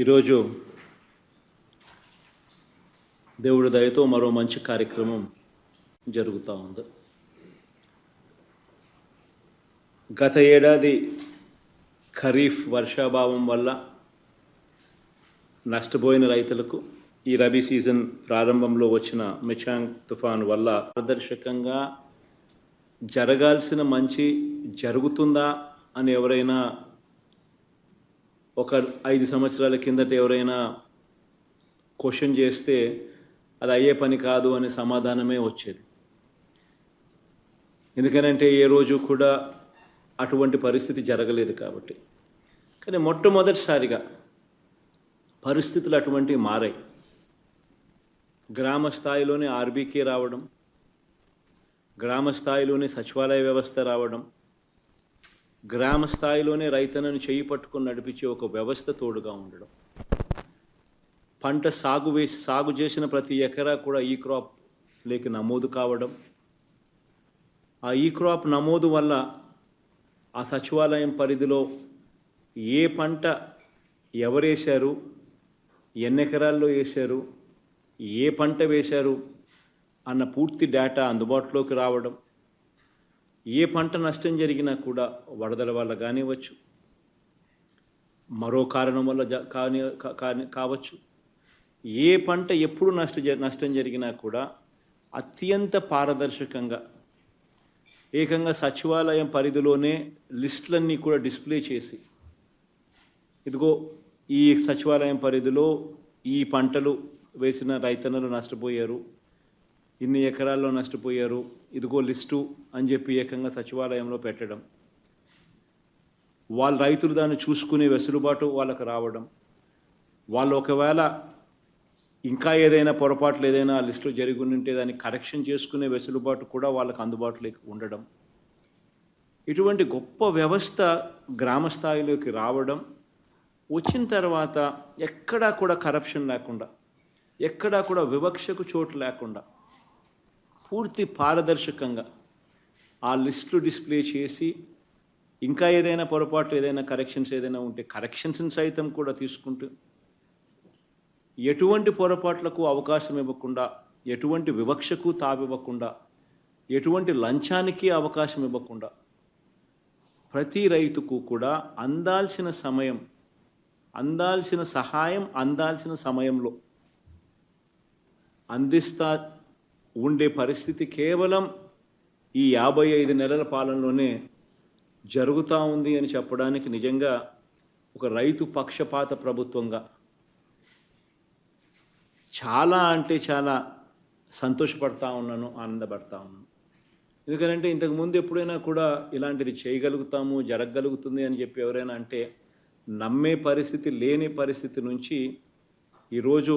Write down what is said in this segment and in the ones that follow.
ఈరోజు దేవుడి దయతో మరో మంచి కార్యక్రమం జరుగుతూ ఉంది. గత ఏడాది ఖరీఫ్ వర్షాభావం వల్ల నష్టపోయిన రైతులకు ఈ రబీ సీజన్ ప్రారంభంలో వచ్చిన మిచాంగ్ తుఫాను వల్ల పారదర్శకంగా జరగాల్సిన మంచి జరుగుతుందా అని ఎవరైనా ఒక 5 సంవత్సరాల కిందట ఎవరైనా క్వశ్చన్ చేస్తే అది అయ్యే పని కాదు అనే సమాధానమే వచ్చేది. ఎందుకనంటే ఏ రోజు కూడా అటువంటి పరిస్థితి జరగలేదు కాబట్టి. కానీ మొట్టమొదటిసారిగా పరిస్థితులు అటువంటివి మారాయి. గ్రామ స్థాయిలోనే ఆర్బీకే రావడం, గ్రామ స్థాయిలోనే సచివాలయ వ్యవస్థ రావడం, గ్రామ స్థాయిలోనే రైతన్నను చేయి పట్టుకొని నడిపించే ఒక వ్యవస్థ తోడుగా ఉండడం, పంట సాగు చేసిన ప్రతి ఎకరా కూడా ఈ క్రాప్ లేక నమోదు కావడం, ఆ ఈ క్రాప్ నమోదు వల్ల ఆ సచివాలయం పరిధిలో ఏ పంట ఎవరేశారు, ఎన్ని ఎకరాల్లో వేశారు, ఏ పంట వేశారు అన్న పూర్తి డేటా అందుబాటులోకి రావడం, ఏ పంట నష్టం జరిగినా కూడా వరదల వల్ల కానివ్వచ్చు, మరో కారణం వల్ల కావచ్చు, ఏ పంట ఎప్పుడు నష్టం జరిగినా కూడా అత్యంత పారదర్శకంగా ఏకంగా సచివాలయం పరిధిలోనే లిస్టులన్నీ కూడా డిస్ప్లే చేసి, ఇదిగో ఈ సచివాలయం పరిధిలో ఈ పంటలు వేసిన రైతన్నలు నష్టపోయారు, ఇన్ని ఎకరాల్లో నష్టపోయారు, ఇదిగో లిస్టు అని చెప్పి ఏకంగా సచివాలయంలో పెట్టడం, వాళ్ళ రైతులు దాన్ని చూసుకునే వెసులుబాటు వాళ్ళకు రావడం, వాళ్ళు ఒకవేళ ఇంకా ఏదైనా పొరపాట్లు ఏదైనా ఆ లిస్టులో జరిగి ఉంటే దాన్ని కరెక్షన్ చేసుకునే వెసులుబాటు కూడా వాళ్ళకు అందుబాటులోకి ఉండడం, ఇటువంటి గొప్ప వ్యవస్థ గ్రామ స్థాయిలోకి రావడం, వచ్చిన తర్వాత ఎక్కడా కూడా కరప్షన్ లేకుండా, ఎక్కడా కూడా వివక్షకు చోటు లేకుండా పూర్తి పారదర్శకంగా ఆ లిస్టులు డిస్ప్లే చేసి, ఇంకా ఏదైనా పొరపాటు ఏదైనా కరెక్షన్స్ ఏదైనా ఉంటే కరెక్షన్స్ని సైతం కూడా తీసుకుంటూ, ఎటువంటి పొరపాట్లకు అవకాశం ఇవ్వకుండా, ఎటువంటి వివక్షకు తావివ్వకుండా, ఎటువంటి లంచానికి అవకాశం ఇవ్వకుండా ప్రతి రైతుకు కూడా అందాల్సిన సమయం, అందాల్సిన సహాయం అందాల్సిన సమయంలో అందిస్తా ఉండే పరిస్థితి కేవలం ఈ 55 నెలల పాలనలోనే జరుగుతూ ఉంది అని చెప్పడానికి నిజంగా ఒక రైతు పక్షపాత ప్రభుత్వంగా చాలా అంటే చాలా సంతోషపడతా ఉన్నాను, ఆనందపడతా ఉన్నాను. ఎందుకంటే ఇంతకుముందు ఎప్పుడైనా కూడా ఇలాంటిది చేయగలుగుతాము, జరగగలుగుతుంది అని చెప్పి ఎవరైనా అంటే నమ్మే పరిస్థితి లేని పరిస్థితి నుంచి ఈరోజు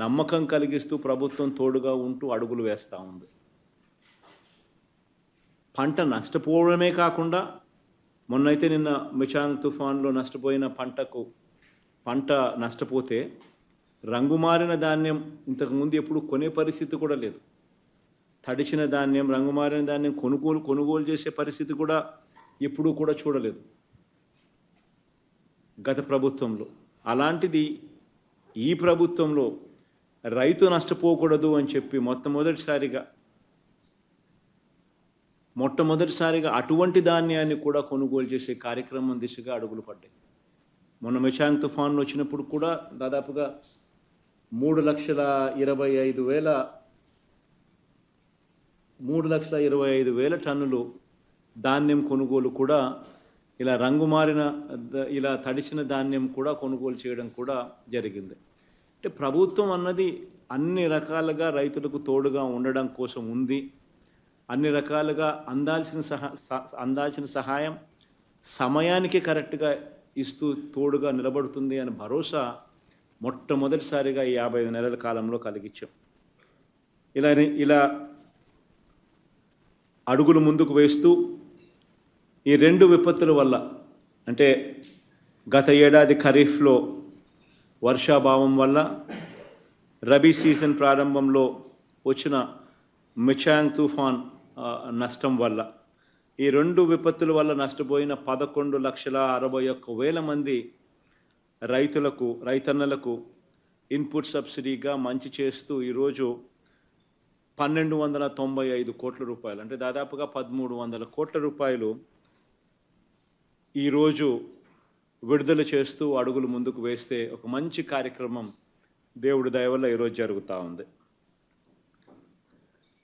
నమ్మకం కలిగిస్తూ ప్రభుత్వం తోడుగా ఉంటూ అడుగులు వేస్తూ ఉంది. పంట నష్టపోవడమే కాకుండా, మొన్నైతే నిన్న మిచాంగ్ తుఫాన్లో నష్టపోయిన పంట నష్టపోతే రంగుమారిన ధాన్యం ఇంతకుముందు ఎప్పుడు కొనే పరిస్థితి కూడా లేదు. తడిచిన ధాన్యం, రంగుమారిన ధాన్యం కొనుగోలు చేసే పరిస్థితి కూడా ఎప్పుడూ కూడా చూడలేదు గత ప్రభుత్వంలో. అలాంటిది ఈ ప్రభుత్వంలో రైతు నష్టపోకూడదు అని చెప్పి మొట్టమొదటిసారిగా అటువంటి ధాన్యాన్ని కూడా కొనుగోలు చేసే కార్యక్రమం దిశగా అడుగులు పడ్డాయి. మొన్న మిచాంగ్ తుఫాన్లు వచ్చినప్పుడు కూడా దాదాపుగా 3,25,000 టన్నులు ధాన్యం కొనుగోలు కూడా ఇలా రంగుమారిన ఇలా తడిసిన ధాన్యం కూడా కొనుగోలు చేయడం కూడా జరిగింది. అంటే ప్రభుత్వం అన్నది అన్ని రకాలుగా రైతులకు తోడుగా ఉండడం కోసం ఉంది. అన్ని రకాలుగా అందాల్సిన సహాయం సమయానికి కరెక్ట్గా ఇస్తూ తోడుగా నిలబడుతుంది అని భరోసా మొట్టమొదటిసారిగా ఈ 55 నెలల కాలంలో కలిగించాం. ఇలా అడుగులు ముందుకు వేస్తూ ఈ 2 విపత్తుల వల్ల, అంటే గత ఏడాది ఖరీఫ్లో వర్షాభావం వల్ల, రబీ సీజన్ ప్రారంభంలో వచ్చిన మిచాంగ్ తుఫాన్ నష్టం వల్ల, ఈ 2 విపత్తుల వల్ల నష్టపోయిన 11,61,000 మంది రైతన్నలకు ఇన్పుట్ సబ్సిడీగా మంచి చేస్తూ ఈరోజు 1295 కోట్ల రూపాయలు, అంటే దాదాపుగా 1300 కోట్ల రూపాయలు ఈరోజు విడుదల చేస్తూ అడుగులు ముందుకు వేస్తే ఒక మంచి కార్యక్రమం దేవుడి దయ వల్ల ఈరోజు జరుగుతూ ఉంది.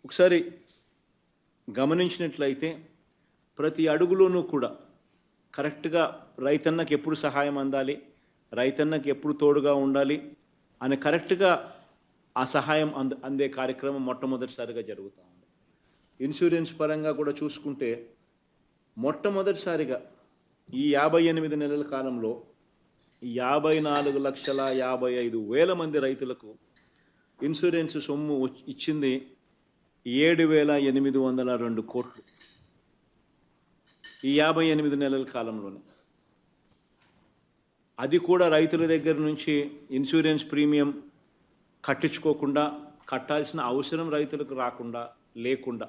ఒకసారి గమనించినట్లయితే ప్రతి అడుగులోనూ కూడా కరెక్ట్గా రైతన్నకి ఎప్పుడు సహాయం అందాలి, రైతన్నకి ఎప్పుడు తోడుగా ఉండాలి అని కరెక్ట్గా ఆ సహాయం అందే కార్యక్రమం మొట్టమొదటిసారిగా జరుగుతూ ఉంది. ఇన్సూరెన్స్ పరంగా కూడా చూసుకుంటే మొట్టమొదటిసారిగా ఈ 58 నెలల కాలంలో 54,55,000 మంది రైతులకు ఇన్సూరెన్స్ సొమ్ము ఇచ్చింది 7,802 కోట్లు ఈ 58 నెలల కాలంలోనే. అది కూడా రైతుల దగ్గర నుంచి ఇన్సూరెన్స్ ప్రీమియం కట్టించుకోకుండా, కట్టాల్సిన అవసరం రైతులకు లేకుండా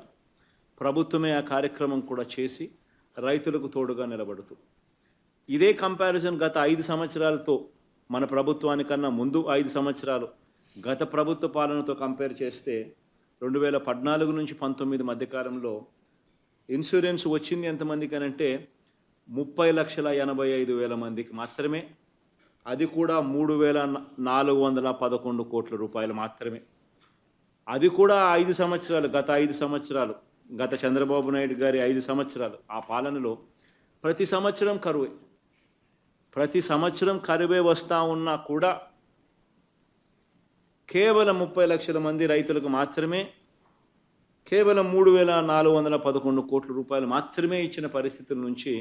ప్రభుత్వమే ఆ కార్యక్రమం కూడా చేసి రైతులకు తోడుగా నిలబడుతూ, ఇదే కంపారిజన్ గత 5 సంవత్సరాలతో, మన ప్రభుత్వానికన్నా ముందు 5 సంవత్సరాలు గత ప్రభుత్వ పాలనతో కంపేర్ చేస్తే 2014 నుంచి 19 మధ్యకాలంలో ఇన్సూరెన్స్ వచ్చింది ఎంతమందికి అనంటే 30,85,000 మందికి మాత్రమే. అది కూడా 3,411 కోట్ల రూపాయలు మాత్రమే. అది కూడా 5 సంవత్సరాలు, గత చంద్రబాబు నాయుడు గారి 5 సంవత్సరాలు ఆ పాలనలో ప్రతి సంవత్సరం కరువే వస్తూ ఉన్నా కూడా కేవలం 30 లక్షల మంది రైతులకు మాత్రమే కేవలం 3,411 కోట్ల రూపాయలు మాత్రమే ఇచ్చిన పరిస్థితుల నుంచి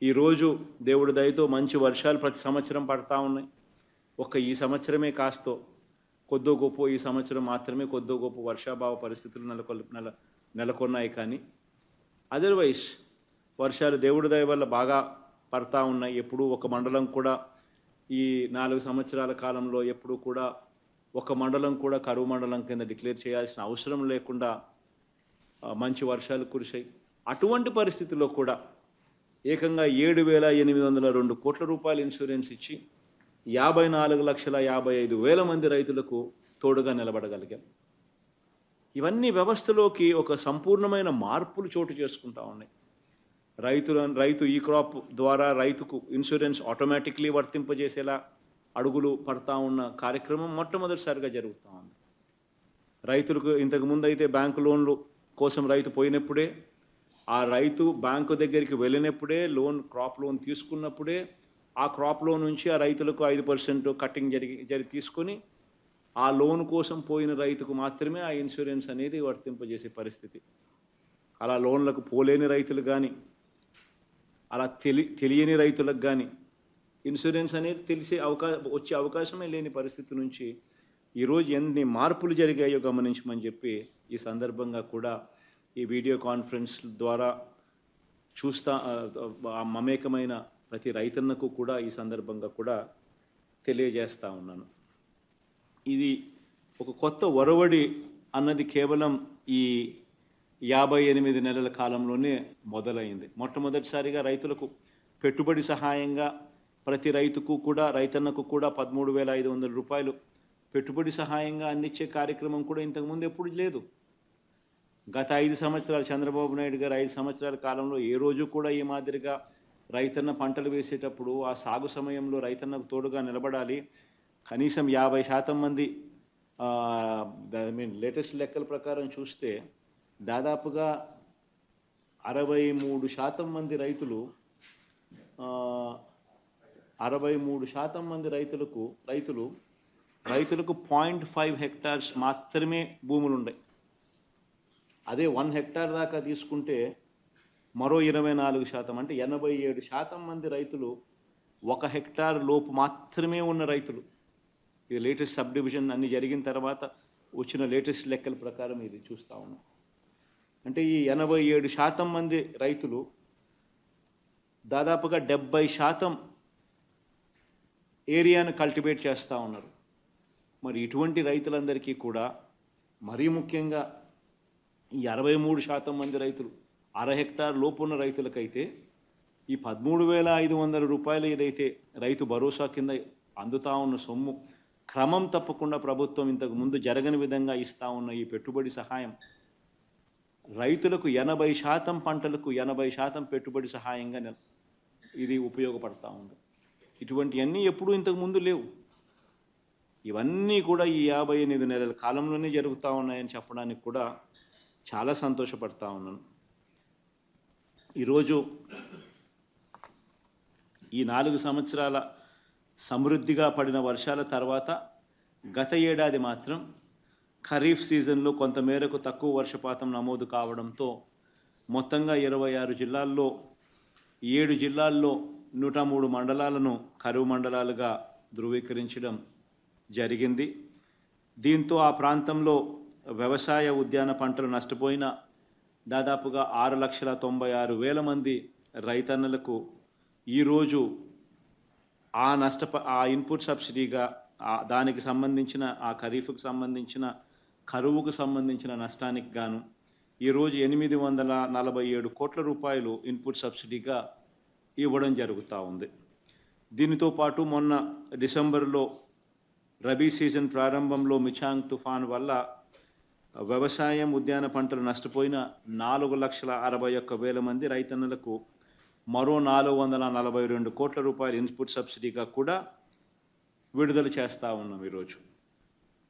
ఈరోజు దేవుడి దయతో మంచి వర్షాలు ప్రతి సంవత్సరం పడతా ఉన్నాయి. ఈ సంవత్సరమే కాస్తో కొద్దో గొప్ప, ఈ సంవత్సరం మాత్రమే కొద్దో గొప్ప వర్షాభావ పరిస్థితులు నెలకొన్నాయి. కానీ అదర్వైజ్ వర్షాలు దేవుడి దయ వల్ల బాగా పడతా ఉన్నాయి. ఎప్పుడూ ఒక మండలం కూడా ఈ 4 సంవత్సరాల కాలంలో ఎప్పుడూ కూడా ఒక మండలం కూడా కరువు మండలం కింద డిక్లేర్ చేయాల్సిన అవసరం లేకుండా మంచి వర్షాలు కురిశాయి. అటువంటి పరిస్థితుల్లో కూడా ఏకంగా 7,802 కోట్ల రూపాయల ఇన్సూరెన్స్ ఇచ్చి 54,55,000 మంది రైతులకు తోడుగా నిలబడగలిగాం. ఇవన్నీ వ్యవస్థలోకి ఒక సంపూర్ణమైన మార్పులు చోటు చేసుకుంటా ఉన్నాయి. రైతు ఈ క్రాప్ ద్వారా రైతుకు ఇన్సూరెన్స్ ఆటోమేటిక్లీ వర్తింపజేసేలా అడుగులు పడతా ఉన్న కార్యక్రమం మొట్టమొదటిసారిగా జరుగుతూ ఉంది. రైతులకు ఇంతకుముందు అయితే బ్యాంకు లోన్లు కోసం రైతు పోయినప్పుడే, ఆ రైతు బ్యాంకు దగ్గరికి వెళ్ళినప్పుడే, క్రాప్ లోన్ తీసుకున్నప్పుడే ఆ క్రాప్ లోన్ నుంచి ఆ రైతులకు 5% కట్టింగ్ తీసుకొని ఆ లోన్ కోసం పోయిన రైతుకు మాత్రమే ఆ ఇన్సూరెన్స్ అనేది వర్తింపజేసే పరిస్థితి. అలా లోన్లకు పోలేని రైతులు కానీ, అలా తెలియని రైతులకు కానీ ఇన్సూరెన్స్ అనేది వచ్చే అవకాశమే లేని పరిస్థితి నుంచి ఈరోజు ఎన్ని మార్పులు జరిగాయో గమనించమని చెప్పి ఈ సందర్భంగా కూడా ఈ వీడియో కాన్ఫరెన్స్ ద్వారా మమేకమైన ప్రతి రైతన్నకు కూడా ఈ సందర్భంగా కూడా తెలియజేస్తూ ఉన్నాను. ఇది ఒక కొత్త ఒరవడి అన్నది కేవలం ఈ 58 నెలల కాలంలోనే మొదలైంది. మొట్టమొదటిసారిగా రైతులకు పెట్టుబడి సహాయంగా ప్రతి రైతన్నకు కూడా 13,500 రూపాయలు పెట్టుబడి సహాయంగా అందించే కార్యక్రమం కూడా ఇంతకుముందు ఎప్పుడు లేదు. గత 5 సంవత్సరాలు చంద్రబాబు నాయుడు గారు 5 సంవత్సరాల కాలంలో ఏ రోజు కూడా ఈ మాదిరిగా రైతన్న పంటలు వేసేటప్పుడు ఆ సాగు సమయంలో రైతన్నకు తోడుగా నిలబడాలి. కనీసం 50% మంది, లేటెస్ట్ లెక్కల ప్రకారం చూస్తే దాదాపుగా 63% మంది రైతులు 63% మంది రైతులకు 0.5 హెక్టార్స్ మాత్రమే భూములు ఉన్నాయి. అదే 1 హెక్టార్ దాకా తీసుకుంటే మరో 24%, అంటే 87% మంది రైతులు 1 హెక్టార్ లోపు మాత్రమే ఉన్న రైతులు. ఇది లేటెస్ట్ సబ్ డివిజన్ అన్ని జరిగిన తర్వాత వచ్చిన లేటెస్ట్ లెక్కల ప్రకారం ఇది చూస్తూ ఉన్నాం. అంటే ఈ 87% మంది రైతులు దాదాపుగా 70% ఏరియాను కల్టివేట్ చేస్తూ ఉన్నారు. మరి ఇటువంటి రైతులందరికీ కూడా మరీ ముఖ్యంగా ఈ 63% మంది రైతులు 1/2 హెక్టార్ లోపు ఉన్న రైతులకైతే ఈ 13,500 రూపాయలు ఏదైతే రైతు భరోసా కింద అందుతా ఉన్న సొమ్ము క్రమం తప్పకుండా ప్రభుత్వం ఇంతకు ముందు జరగని విధంగా ఇస్తా ఉన్న ఈ పెట్టుబడి సహాయం రైతులకు 80% పంటలకు 80% పెట్టుబడి సహాయంగా ఇది ఉపయోగపడతా ఉంది. ఇటువంటివన్నీ ఎప్పుడూ ఇంతకు ముందు లేవు. ఇవన్నీ కూడా ఈ 58 నెలల కాలంలోనే జరుగుతూ ఉన్నాయని చెప్పడానికి కూడా చాలా సంతోషపడతా ఉన్నాను. ఈరోజు ఈ 4 సంవత్సరాల సమృద్ధిగా పడిన వర్షాల తర్వాత గత ఏడాది మాత్రం ఖరీఫ్ సీజన్లో కొంతమేరకు తక్కువ వర్షపాతం నమోదు కావడంతో మొత్తంగా 26 జిల్లాల్లో 7 జిల్లాల్లో 103 మండలాలను కరువు మండలాలుగా ధృవీకరించడం జరిగింది. దీంతో ఆ ప్రాంతంలో వ్యవసాయ ఉద్యాన పంటలు నష్టపోయిన దాదాపుగా 6,96,000 మంది రైతన్నలకు ఈరోజు ఆ ఇన్పుట్ సబ్సిడీగా దానికి సంబంధించిన ఆ ఖరీఫ్కు సంబంధించిన కరువుకు సంబంధించిన నష్టానికి గాను ఈరోజు 847 కోట్ల రూపాయలు ఇన్పుట్ సబ్సిడీగా ఇవ్వడం జరుగుతూ ఉంది. దీనితో పాటు మొన్న డిసెంబర్లో రబీ సీజన్ ప్రారంభంలో మిచాంగ్ తుఫాన్ వల్ల వ్యవసాయం ఉద్యాన పంటలు నష్టపోయిన 4,61,000 మంది రైతన్నలకు మరో 442 కోట్ల రూపాయల ఇన్పుట్ సబ్సిడీగా కూడా విడుదల చేస్తూ ఉన్నాం. ఈరోజు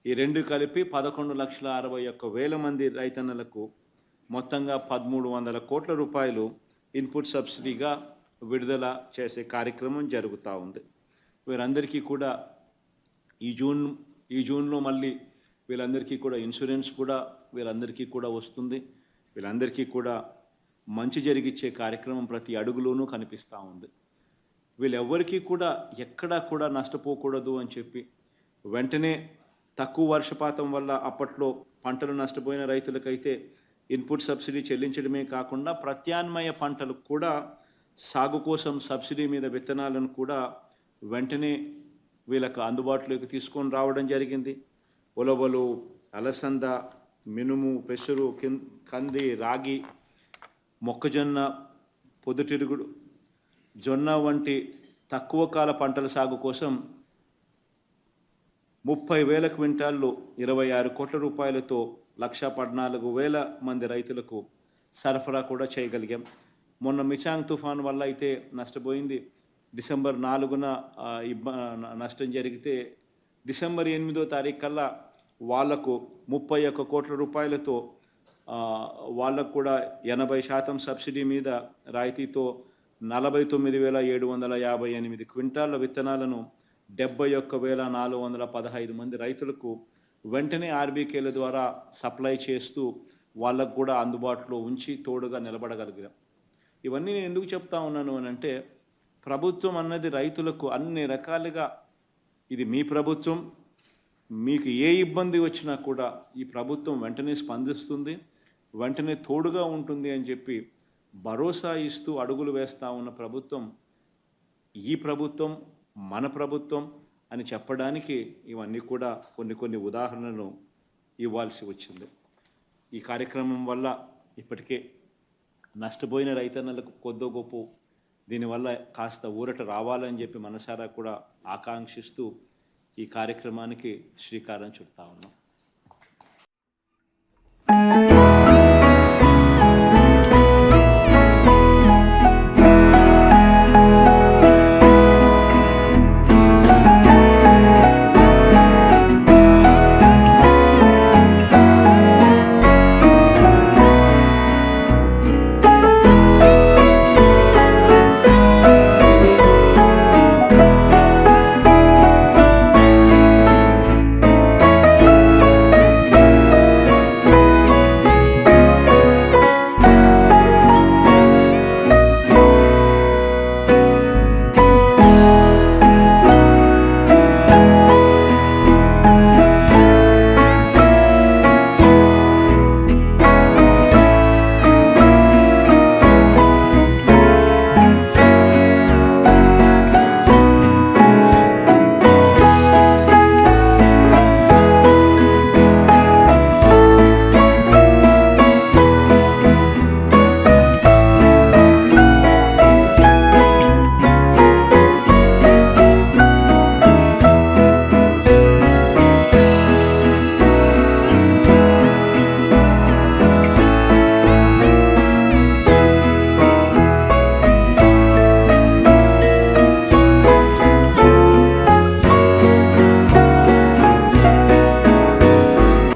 ఈ రెండు కలిపి 11,61,000 మంది రైతన్నలకు మొత్తంగా 1,300 కోట్ల రూపాయలు ఇన్పుట్ సబ్సిడీగా విడుదల చేసే కార్యక్రమం జరుగుతూ ఉంది. వీరందరికీ కూడా ఈ జూన్లో మళ్ళీ వీళ్ళందరికీ కూడా ఇన్సూరెన్స్ కూడా వీళ్ళందరికీ కూడా వస్తుంది. వీళ్ళందరికీ కూడా మంచి జరిగిచ్చే కార్యక్రమం ప్రతి అడుగులోనూ కనిపిస్తూ ఉంది. వీళ్ళెవ్వరికీ కూడా ఎక్కడా కూడా నష్టపోకూడదు అని చెప్పి వెంటనే తక్కువ వర్షపాతం వల్ల అప్పట్లో పంటలు నష్టపోయిన రైతులకైతే ఇన్పుట్ సబ్సిడీ చెల్లించడమే కాకుండా ప్రత్యామ్నాయ పంటలకు కూడా సాగు కోసం సబ్సిడీ మీద విత్తనాలను కూడా వెంటనే వీళ్ళకు అందుబాటులోకి తీసుకొని రావడం జరిగింది. ఉలవలు, అలసంద, మినుము, పెసరు, కంది, రాగి, మొక్కజొన్న, పొద్దుతిరుగుడు, జొన్న వంటి తక్కువ కాల పంటల సాగు కోసం 30,000 క్వింటాళ్ళు 26 కోట్ల రూపాయలతో 1,14,000 మంది రైతులకు సరఫరా కూడా చేయగలిగాం. మొన్న మిచాంగ్ తుఫాన్ వల్ల అయితే నష్టపోయింది. డిసెంబర్ 4న నష్టం జరిగితే డిసెంబర్ 8వ తారీఖు కల్లా వాళ్లకు 31 కోట్ల రూపాయలతో వాళ్ళకు కూడా 80% సబ్సిడీ మీద రాయితీతో 49,758 క్వింటాళ్ళ విత్తనాలను 71,415 మంది రైతులకు వెంటనే ఆర్బీకేల ద్వారా సప్లై చేస్తూ వాళ్ళకు కూడా అందుబాటులో ఉంచి తోడుగా నిలబడగలిగాం. ఇవన్నీ నేను ఎందుకు చెప్తా ఉన్నాను అని అంటే, ప్రభుత్వం అన్నది రైతులకు అన్ని రకాలుగా ఇది మీ ప్రభుత్వం, మీకు ఏ ఇబ్బంది వచ్చినా కూడా ఈ ప్రభుత్వం వెంటనే స్పందిస్తుంది, వెంటనే తోడుగా ఉంటుంది అని చెప్పి భరోసా ఇస్తూ అడుగులు వేస్తూ ఉన్న ప్రభుత్వం ఈ ప్రభుత్వం, మన ప్రభుత్వం అని చెప్పడానికి ఇవన్నీ కూడా కొన్ని ఉదాహరణలు ఇవ్వాల్సి వచ్చింది. ఈ కార్యక్రమం వల్ల ఇప్పటికే నష్టపోయిన రైతన్నలకు కొద్దో గొప్ప దీనివల్ల కాస్త ఊరట రావాలని చెప్పి మనసారా కూడా ఆకాంక్షిస్తూ ఈ కార్యక్రమానికి శ్రీకారం చుడతా ఉన్నాం.